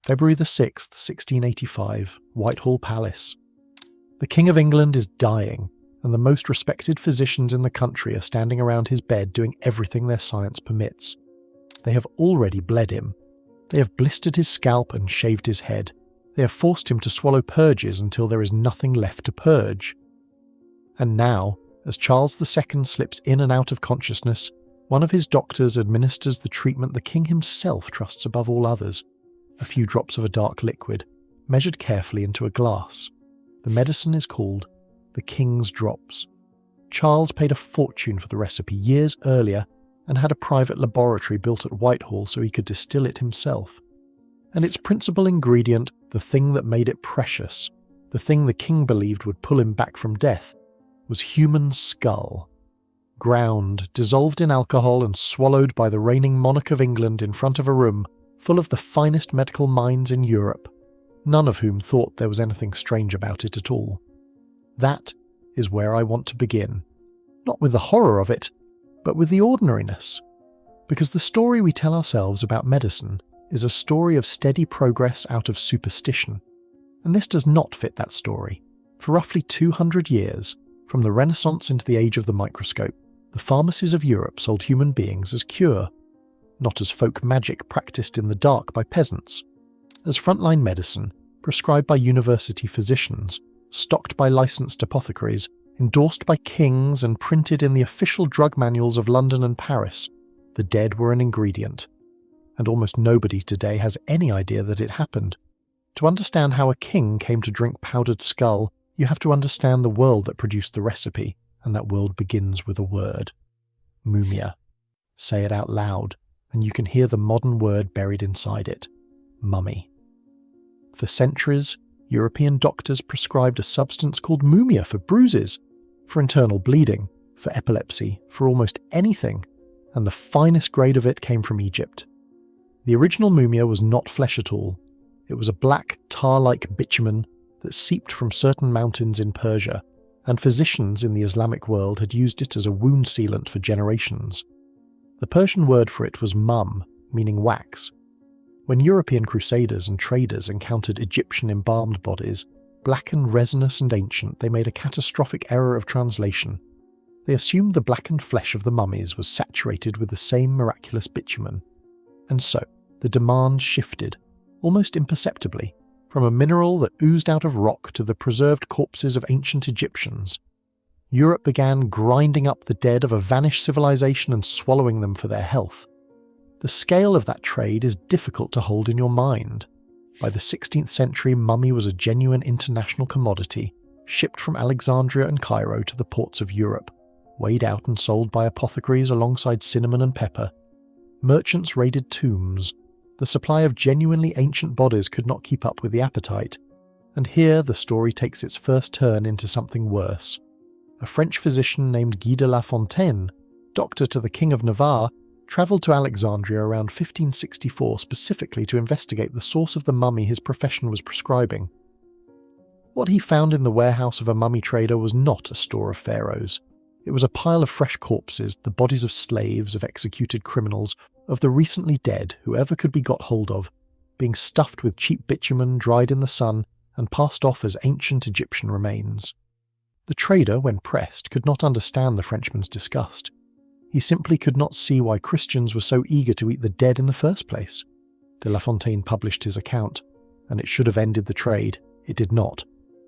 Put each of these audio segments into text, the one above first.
February the 6th, 1685, Whitehall Palace. The King of England is dying, and the most respected physicians in the country are standing around his bed doing everything their science permits. They have already bled him. They have blistered his scalp and shaved his head. They have forced him to swallow purges until there is nothing left to purge. And now, as Charles II slips in and out of consciousness, one of his doctors administers the treatment the king himself trusts above all others. A few drops of a dark liquid, measured carefully into a glass. The medicine is called the King's Drops. Charles paid a fortune for the recipe years earlier and had a private laboratory built at Whitehall so he could distill it himself. And its principal ingredient, the thing that made it precious, the thing the king believed would pull him back from death, was human skull. Ground, dissolved in alcohol and swallowed by the reigning monarch of England in front of a room full of the finest medical minds in Europe, none of whom thought there was anything strange about it at all. That is where I want to begin. Not with the horror of it, but with the ordinariness. Because the story we tell ourselves about medicine is a story of steady progress out of superstition. And this does not fit that story. For roughly 200 years, from the Renaissance into the age of the microscope, the pharmacies of Europe sold human beings as cure, not as folk magic practiced in the dark by peasants, as frontline medicine prescribed by university physicians, stocked by licensed apothecaries, endorsed by kings and printed in the official drug manuals of London and Paris. The dead were an ingredient, and almost nobody today has any idea that it happened. To understand how a king came to drink powdered skull, you have to understand the world that produced the recipe, and that world begins with a word. Mumia. Say it out loud, and you can hear the modern word buried inside it. Mummy. For centuries, European doctors prescribed a substance called mumia for bruises, for internal bleeding, for epilepsy, for almost anything, and the finest grade of it came from Egypt. The original mumia was not flesh at all. It was a black, tar-like bitumen that seeped from certain mountains in Persia, and physicians in the Islamic world had used it as a wound sealant for generations. The Persian word for it was mum, meaning wax. When European crusaders and traders encountered Egyptian embalmed bodies, black and resinous and ancient, they made a catastrophic error of translation. They assumed the blackened flesh of the mummies was saturated with the same miraculous bitumen. And so, the demand shifted, almost imperceptibly, from a mineral that oozed out of rock to the preserved corpses of ancient Egyptians. Europe began grinding up the dead of a vanished civilization and swallowing them for their health. The scale of that trade is difficult to hold in your mind. By the 16th century, mummy was a genuine international commodity, shipped from Alexandria and Cairo to the ports of Europe, weighed out and sold by apothecaries alongside cinnamon and pepper. Merchants raided tombs. The supply of genuinely ancient bodies could not keep up with the appetite. And here the story takes its first turn into something worse. A French physician named Guy de la Fontaine, doctor to the King of Navarre, travelled to Alexandria around 1564 specifically to investigate the source of the mummy his profession was prescribing. What he found in the warehouse of a mummy trader was not a store of pharaohs. It was a pile of fresh corpses, the bodies of slaves, of executed criminals, of the recently dead, whoever could be got hold of, being stuffed with cheap bitumen, dried in the sun, and passed off as ancient Egyptian remains. The trader, when pressed, could not understand the Frenchman's disgust. He simply could not see why Christians were so eager to eat the dead in the first place. De La Fontaine published his account, and it should have ended the trade. It did not.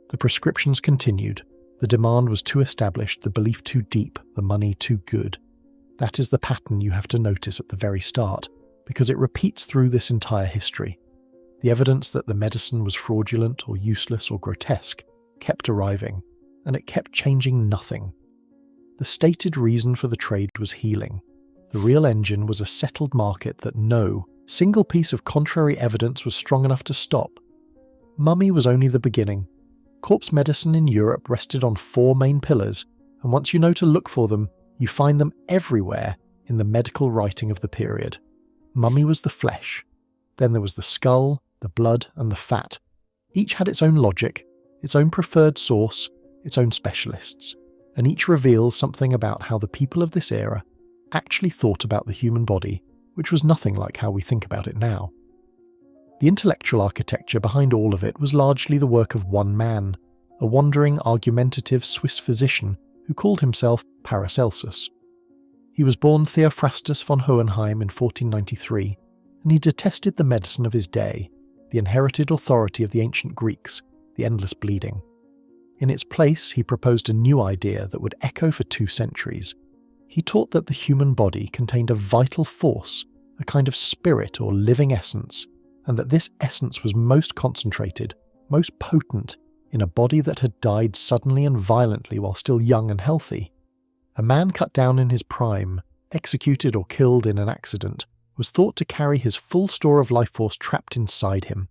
The prescriptions continued. The demand was too established, the belief too deep, the money too good. That is the pattern you have to notice at the very start, because it repeats through this entire history. The evidence that the medicine was fraudulent or useless or grotesque kept arriving, and it kept changing nothing. The stated reason for the trade was healing. The real engine was a settled market that no single piece of contrary evidence was strong enough to stop. Mummy was only the beginning. Corpse medicine in Europe rested on 4 main pillars, and once you know to look for them, you find them everywhere in the medical writing of the period. Mummy was the flesh. Then there was the skull, the blood, and the fat. Each had its own logic, its own preferred source, its own specialists, and each reveals something about how the people of this era actually thought about the human body, which was nothing like how we think about it now. The intellectual architecture behind all of it was largely the work of one man, a wandering, argumentative Swiss physician who called himself Paracelsus. He was born Theophrastus von Hohenheim in 1493, and he detested the medicine of his day, the inherited authority of the ancient Greeks, the endless bleeding. In its place, he proposed a new idea that would echo for 2 centuries. He taught that the human body contained a vital force, a kind of spirit or living essence, and that this essence was most concentrated, most potent, in a body that had died suddenly and violently while still young and healthy. A man cut down in his prime, executed or killed in an accident, was thought to carry his full store of life force trapped inside him,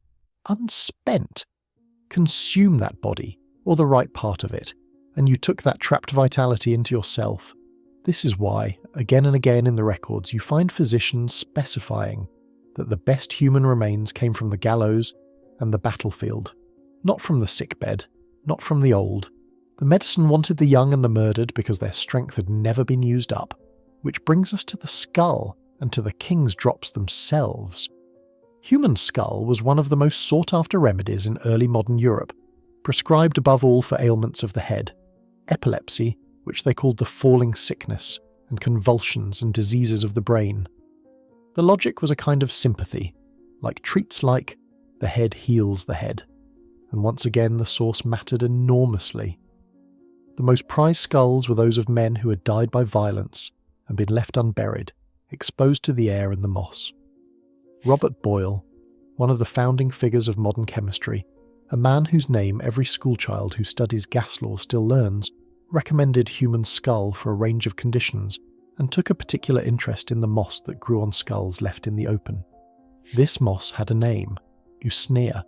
unspent. Consume that body, or the right part of it, and you took that trapped vitality into yourself. This is why, again and again in the records, you find physicians specifying that the best human remains came from the gallows and the battlefield, not from the sickbed, not from the old. The medicine wanted the young and the murdered because their strength had never been used up, which brings us to the skull and to the king's drops themselves. Human skull was one of the most sought-after remedies in early modern Europe, prescribed above all for ailments of the head, epilepsy, which they called the falling sickness, and convulsions and diseases of the brain. The logic was a kind of sympathy, like treats like, the head heals the head, and once again the source mattered enormously. The most prized skulls were those of men who had died by violence and been left unburied, exposed to the air and the moss. Robert Boyle, one of the founding figures of modern chemistry, a man whose name every schoolchild who studies gas laws still learns, recommended human skull for a range of conditions and took a particular interest in the moss that grew on skulls left in the open. This moss had a name, Usnea,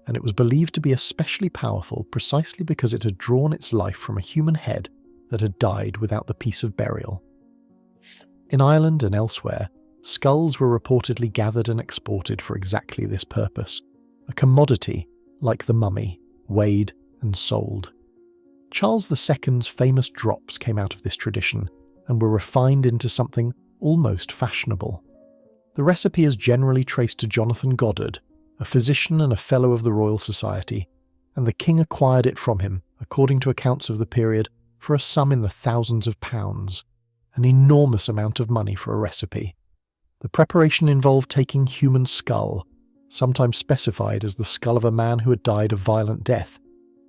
and it was believed to be especially powerful precisely because it had drawn its life from a human head that had died without the peace of burial. In Ireland and elsewhere, skulls were reportedly gathered and exported for exactly this purpose, a commodity, like the mummy, weighed and sold. Charles II's famous drops came out of this tradition and were refined into something almost fashionable. The recipe is generally traced to Jonathan Goddard, a physician and a Fellow of the Royal Society, and the king acquired it from him, according to accounts of the period, for a sum in the thousands of pounds, an enormous amount of money for a recipe. The preparation involved taking human skull, sometimes specified as the skull of a man who had died a violent death,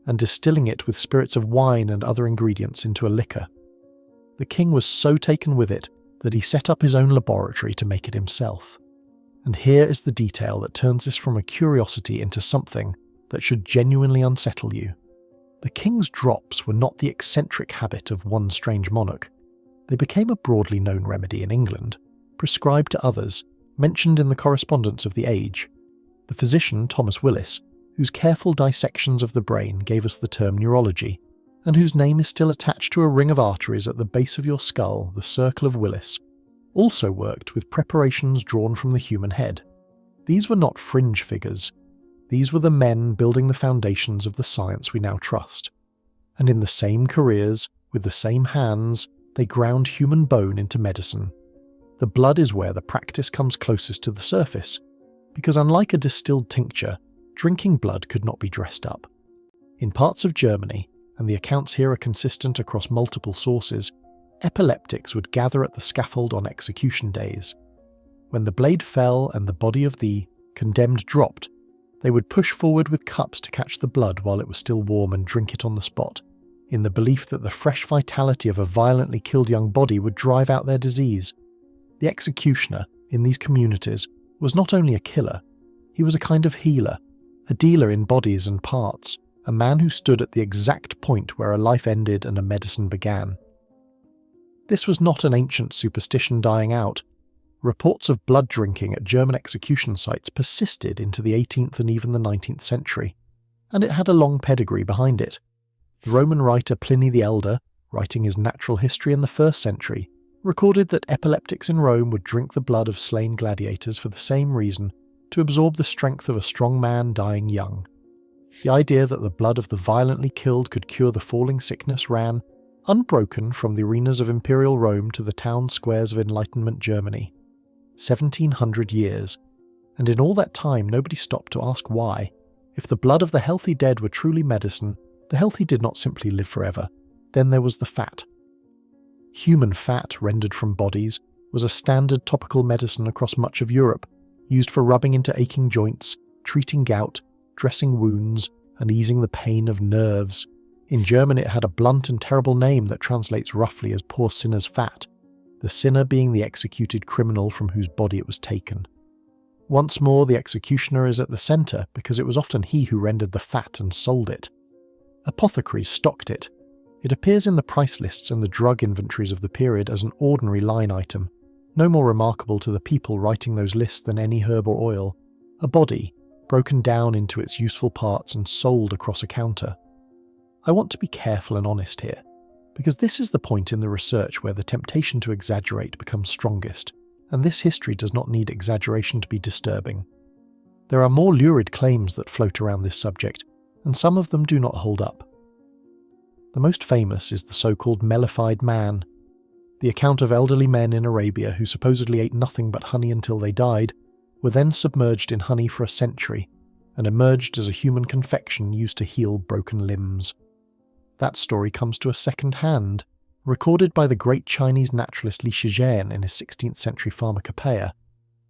and distilling it with spirits of wine and other ingredients into a liquor. The king was so taken with it that he set up his own laboratory to make it himself. And here is the detail that turns this from a curiosity into something that should genuinely unsettle you. The king's drops were not the eccentric habit of one strange monarch. They became a broadly known remedy in England, prescribed to others, mentioned in the correspondence of the age. The physician Thomas Willis, whose careful dissections of the brain gave us the term neurology, and whose name is still attached to a ring of arteries at the base of your skull, the Circle of Willis, also worked with preparations drawn from the human head. These were not fringe figures. These were the men building the foundations of the science we now trust. And in the same careers, with the same hands, they ground human bone into medicine. The blood is where the practice comes closest to the surface, because unlike a distilled tincture, drinking blood could not be dressed up. In parts of Germany, and the accounts here are consistent across multiple sources, epileptics would gather at the scaffold on execution days. When the blade fell and the body of the condemned dropped, they would push forward with cups to catch the blood while it was still warm and drink it on the spot, in the belief that the fresh vitality of a violently killed young body would drive out their disease. The executioner, in these communities, was not only a killer, he was a kind of healer, a dealer in bodies and parts, a man who stood at the exact point where a life ended and a medicine began. This was not an ancient superstition dying out. Reports of blood drinking at German execution sites persisted into the 18th and even the 19th century, and it had a long pedigree behind it. The Roman writer Pliny the Elder, writing his natural history in the 1st century, recorded that epileptics in Rome would drink the blood of slain gladiators for the same reason, to absorb the strength of a strong man dying young. The idea that the blood of the violently killed could cure the falling sickness ran, unbroken, from the arenas of imperial Rome to the town squares of Enlightenment Germany. 1700 years, and in all that time nobody stopped to ask why. If the blood of the healthy dead were truly medicine, the healthy did not simply live forever. Then there was the fat. Human fat rendered from bodies was a standard topical medicine across much of Europe, used for rubbing into aching joints, treating gout, dressing wounds, and easing the pain of nerves. In German it had a blunt and terrible name that translates roughly as poor sinner's fat, the sinner being the executed criminal from whose body it was taken. Once more, the executioner is at the centre because it was often he who rendered the fat and sold it. Apothecaries stocked it. It appears in the price lists and the drug inventories of the period as an ordinary line item, no more remarkable to the people writing those lists than any herb or oil. A body, broken down into its useful parts and sold across a counter. I want to be careful and honest here, because this is the point in the research where the temptation to exaggerate becomes strongest, and this history does not need exaggeration to be disturbing. There are more lurid claims that float around this subject, and some of them do not hold up. The most famous is the so-called mellified man, the account of elderly men in Arabia who supposedly ate nothing but honey until they died, were then submerged in honey for a century, and emerged as a human confection used to heal broken limbs. That story comes to us second hand, recorded by the great Chinese naturalist Li Shizhen in his 16th century Pharmacopoeia,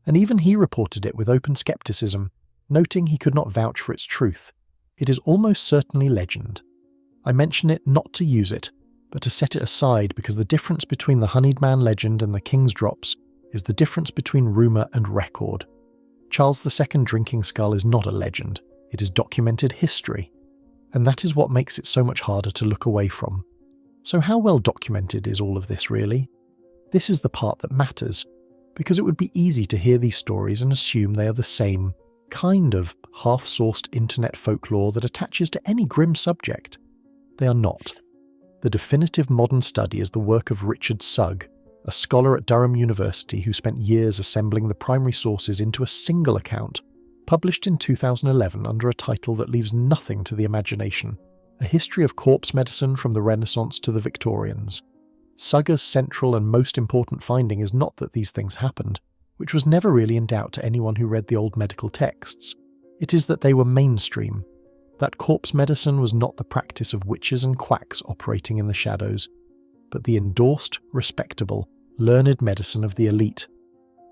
and even he reported it with open skepticism, noting he could not vouch for its truth. It is almost certainly legend. I mention it not to use it, but to set it aside because the difference between the honeyed man legend and the king's drops is the difference between rumour and record. Charles II drinking skull is not a legend, it is documented history, and that is what makes it so much harder to look away from. So how well documented is all of this really? This is the part that matters, because it would be easy to hear these stories and assume they are the same kind of half-sourced internet folklore that attaches to any grim subject. They are not. The definitive modern study is the work of Richard Sugg, a scholar at Durham University who spent years assembling the primary sources into a single account, published in 2011 under a title that leaves nothing to the imagination, A History of Corpse Medicine from the Renaissance to the Victorians. Sugg's central and most important finding is not that these things happened, which was never really in doubt to anyone who read the old medical texts. It is that they were mainstream, that corpse medicine was not the practice of witches and quacks operating in the shadows, but the endorsed, respectable, learned medicine of the elite,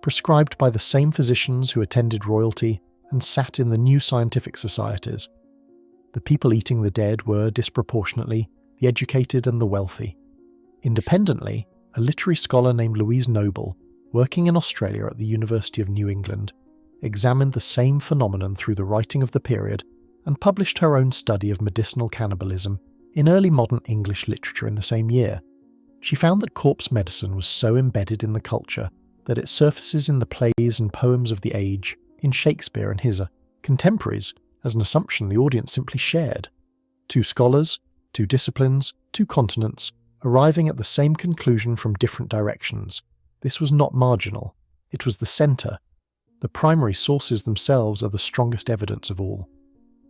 prescribed by the same physicians who attended royalty and sat in the new scientific societies. The people eating the dead were, disproportionately, the educated and the wealthy. Independently, a literary scholar named Louise, working in Australia at the University of New England, examined the same phenomenon through the writing of the period and published her own study of medicinal cannibalism in early modern English literature in the same year. She found that corpse medicine was so embedded in the culture that it surfaces in the plays and poems of the age, in Shakespeare and his contemporaries, as an assumption the audience simply shared. Two scholars, two disciplines, two continents, arriving at the same conclusion from different directions. This was not marginal. It was the centre. The primary sources themselves are the strongest evidence of all.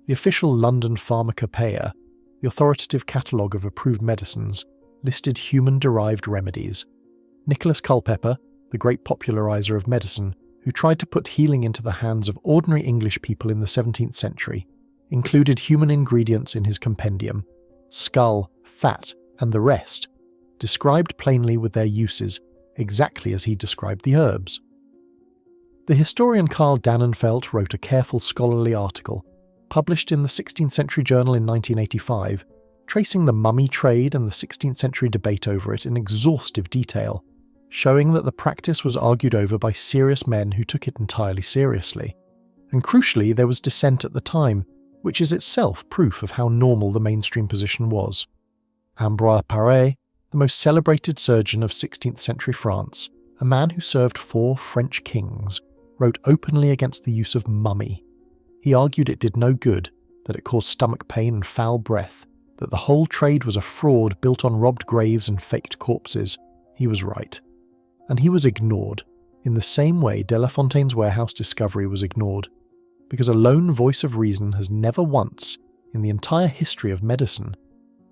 The official London Pharmacopoeia, the authoritative catalogue of approved medicines, listed human-derived remedies. Nicholas Culpeper, the great populariser of medicine, who tried to put healing into the hands of ordinary English people in the 17th century, included human ingredients in his compendium, skull, fat, and the rest, described plainly with their uses, exactly as he described the herbs. The historian Karl Dannenfeldt wrote a careful scholarly article, published in the 16th Century Journal in 1985, tracing the mummy trade and the 16th century debate over it in exhaustive detail, showing that the practice was argued over by serious men who took it entirely seriously. And crucially, there was dissent at the time, which is itself proof of how normal the mainstream position was. Ambroise Paré, the most celebrated surgeon of 16th century France, a man who served 4 French kings, wrote openly against the use of mummy. He argued it did no good, that it caused stomach pain and foul breath, that the whole trade was a fraud built on robbed graves and faked corpses. He was right. And he was ignored, in the same way De La Fontaine's warehouse discovery was ignored, because a lone voice of reason has never once, in the entire history of medicine,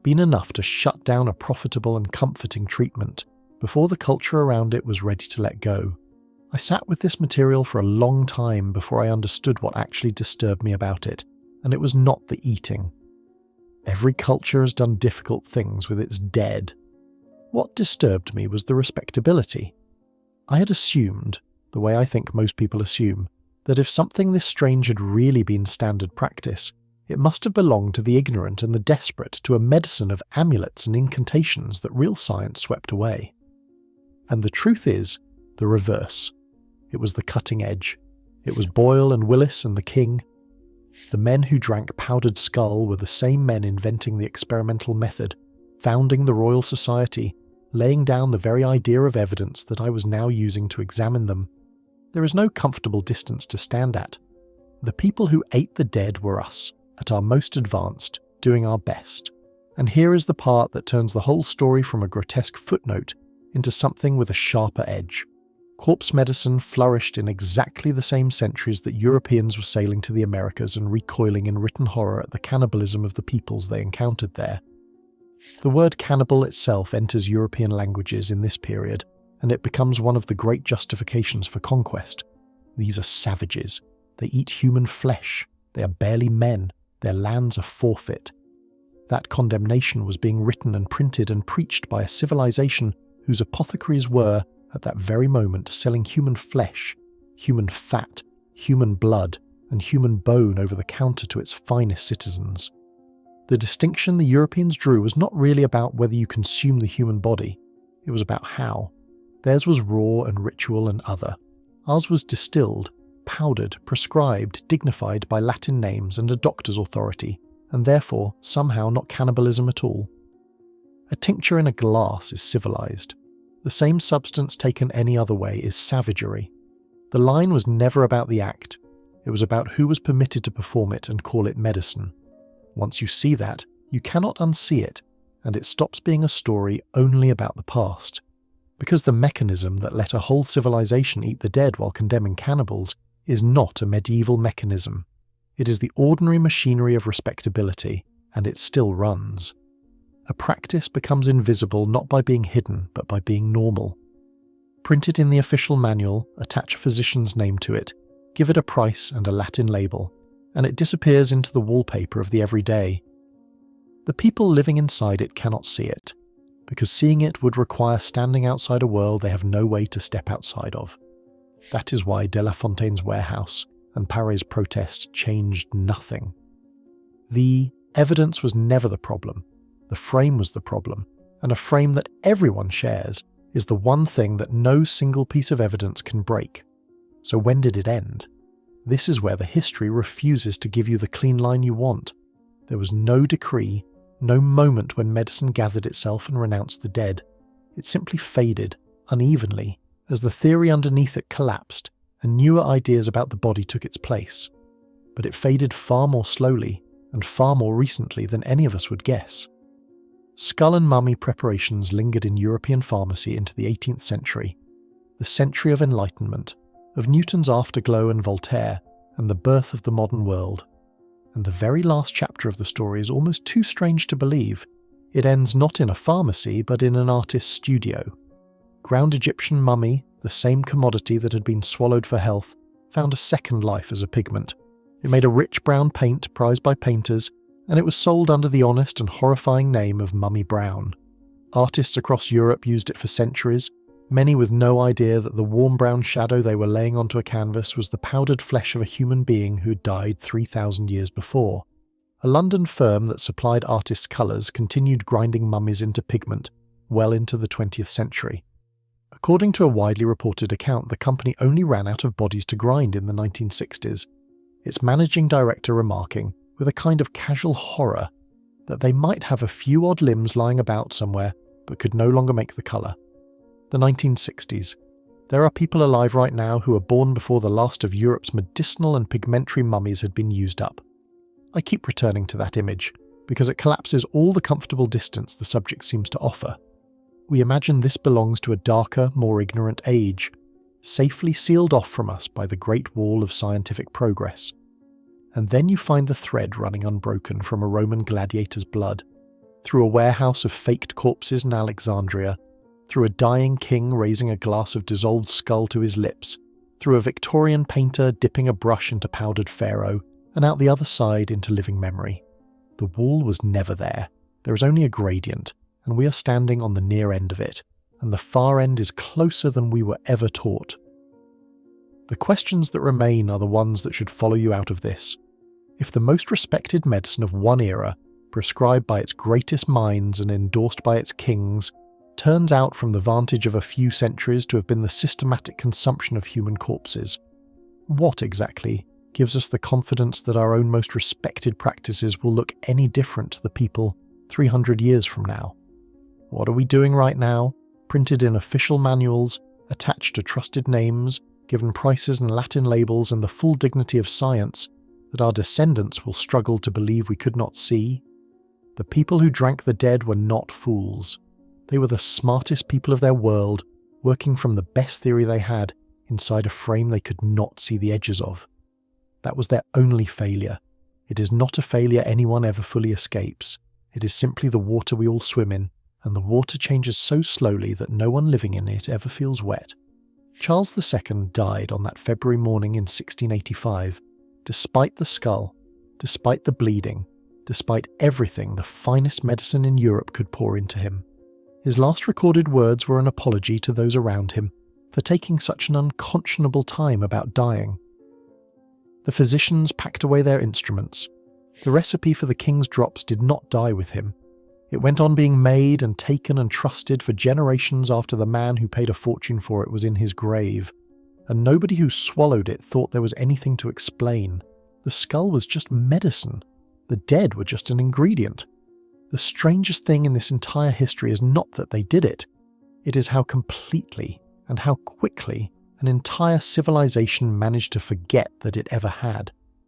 been enough to shut down a profitable and comforting treatment before the culture around it was ready to let go. I sat with this material for a long time before I understood what actually disturbed me about it, and it was not the eating. Every culture has done difficult things with its dead. What disturbed me was the respectability. I had assumed, the way I think most people assume, that if something this strange had really been standard practice, it must have belonged to the ignorant and the desperate, to a medicine of amulets and incantations that real science swept away. And the truth is, the reverse. It was the cutting edge. It was Boyle and Willis and the King. The men who drank powdered skull were the same men inventing the experimental method, founding the Royal Society, laying down the very idea of evidence that I was now using to examine them. There is no comfortable distance to stand at. The people who ate the dead were us, at our most advanced, doing our best. And here is the part that turns the whole story from a grotesque footnote into something with a sharper edge. Corpse medicine flourished in exactly the same centuries that Europeans were sailing to the Americas and recoiling in written horror at the cannibalism of the peoples they encountered there. The word cannibal itself enters European languages in this period, and it becomes one of the great justifications for conquest. These are savages. They eat human flesh. They are barely men. Their lands are forfeit. That condemnation was being written and printed and preached by a civilization whose apothecaries were, at that very moment, selling human flesh, human fat, human blood, and human bone over the counter to its finest citizens. The distinction the Europeans drew was not really about whether you consume the human body. It was about how. Theirs was raw and ritual and other. Ours was distilled, powdered, prescribed, dignified by Latin names and a doctor's authority, and therefore somehow not cannibalism at all. A tincture in a glass is civilized. The same substance taken any other way is savagery. The line was never about the act. It was about who was permitted to perform it and call it medicine. Once you see that, you cannot unsee it, and it stops being a story only about the past. Because the mechanism that let a whole civilization eat the dead while condemning cannibals is not a medieval mechanism. It is the ordinary machinery of respectability, and it still runs. A practice becomes invisible not by being hidden, but by being normal. Print it in the official manual, attach a physician's name to it, give it a price and a Latin label, and it disappears into the wallpaper of the everyday. The people living inside it cannot see it, because seeing it would require standing outside a world they have no way to step outside of. That is why De La Fontaine's warehouse and Paré's protest changed nothing. The evidence was never the problem. The frame was the problem, and a frame that everyone shares is the one thing that no single piece of evidence can break. So when did it end? This is where the history refuses to give you the clean line you want. There was no decree, no moment when medicine gathered itself and renounced the dead. It simply faded, unevenly, as the theory underneath it collapsed and newer ideas about the body took its place. But it faded far more slowly and far more recently than any of us would guess. Skull and mummy preparations lingered in European pharmacy into the 18th century, the century of Enlightenment, of Newton's afterglow and Voltaire, and the birth of the modern world. And the very last chapter of the story is almost too strange to believe. It ends not in a pharmacy, but in an artist's studio. Ground Egyptian mummy, the same commodity that had been swallowed for health, found a second life as a pigment. It made a rich brown paint prized by painters, and it was sold under the honest and horrifying name of Mummy Brown. Artists across Europe used it for centuries, many with no idea that the warm brown shadow they were laying onto a canvas was the powdered flesh of a human being who died 3,000 years before. A London firm that supplied artists' colours continued grinding mummies into pigment well into the 20th century. According to a widely reported account, the company only ran out of bodies to grind in the 1960s, its managing director remarking, with a kind of casual horror, that they might have a few odd limbs lying about somewhere, but could no longer make the colour. The 1960s. There are people alive right now who were born before the last of Europe's medicinal and pigmentary mummies had been used up. I keep returning to that image, because it collapses all the comfortable distance the subject seems to offer. We imagine this belongs to a darker, more ignorant age, safely sealed off from us by the Great Wall of scientific progress. And then you find the thread running unbroken from a Roman gladiator's blood, through a warehouse of faked corpses in Alexandria, through a dying king raising a glass of dissolved skull to his lips, through a Victorian painter dipping a brush into powdered pharaoh, and out the other side into living memory. The wall was never there. There is only a gradient, and we are standing on the near end of it, and the far end is closer than we were ever taught. The questions that remain are the ones that should follow you out of this. If the most respected medicine of one era, prescribed by its greatest minds and endorsed by its kings, turns out from the vantage of a few centuries to have been the systematic consumption of human corpses, what exactly gives us the confidence that our own most respected practices will look any different to the people 300 years from now? What are we doing right now, printed in official manuals, attached to trusted names, given prices and Latin labels and the full dignity of science, that our descendants will struggle to believe we could not see? The people who drank the dead were not fools. They were the smartest people of their world, working from the best theory they had inside a frame they could not see the edges of. That was their only failure. It is not a failure anyone ever fully escapes. It is simply the water we all swim in, and the water changes so slowly that no one living in it ever feels wet. Charles II died on that February morning in 1685, despite the skull, despite the bleeding, despite everything the finest medicine in Europe could pour into him. His last recorded words were an apology to those around him for taking such an unconscionable time about dying. The physicians packed away their instruments. The recipe for the king's drops did not die with him. It went on being made and taken and trusted for generations after the man who paid a fortune for it was in his grave, and nobody who swallowed it thought there was anything to explain. The skull was just medicine. The dead were just an ingredient. The strangest thing in this entire history is not that they did it. It is how completely and how quickly an entire civilization managed to forget that it ever had.